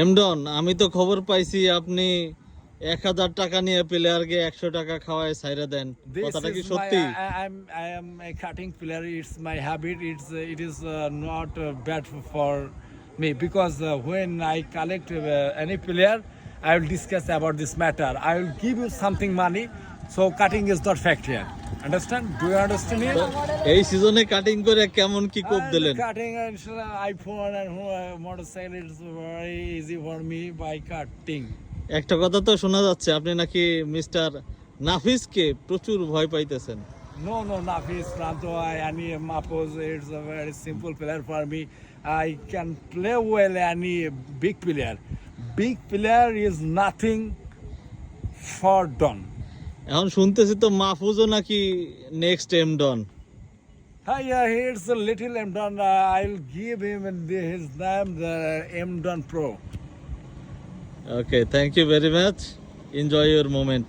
এমডন, আমি তো খবর পাইছি আপনি 1000 টাকা নিয়ে প্লেয়ারকে 100 টাকা খাওয়ায় ছাইরা দেন, This কথাটা কি is my সত্যি? I am a cutting player. It's my habit. It is not bad for me because when I collect any player, I will discuss about this matter. I will give you something money. So cutting is not fact here. Understand? Do you understand it? এই সিজনে cutting করে কেমন কি কোপ And দিলেন? cutting and iPhone and motorcycle, it's very easy for me by cutting. একটা কথা তো শোনা যাচ্ছে আপনি নাকি মিস্টার নাফিসকে প্রচুর ভয় পাইতেছেন। No, Nafis, Pranto, any Mapos, it's a very simple player for me. I can play well any big player. Big player is nothing for Don. এখন শুনতেছি তো মাহফুজও নাকি next এমডন। Yeah, here's a little M Don. I'll give him his name, the M Don Pro. Okay, thank you very much, enjoy your moment.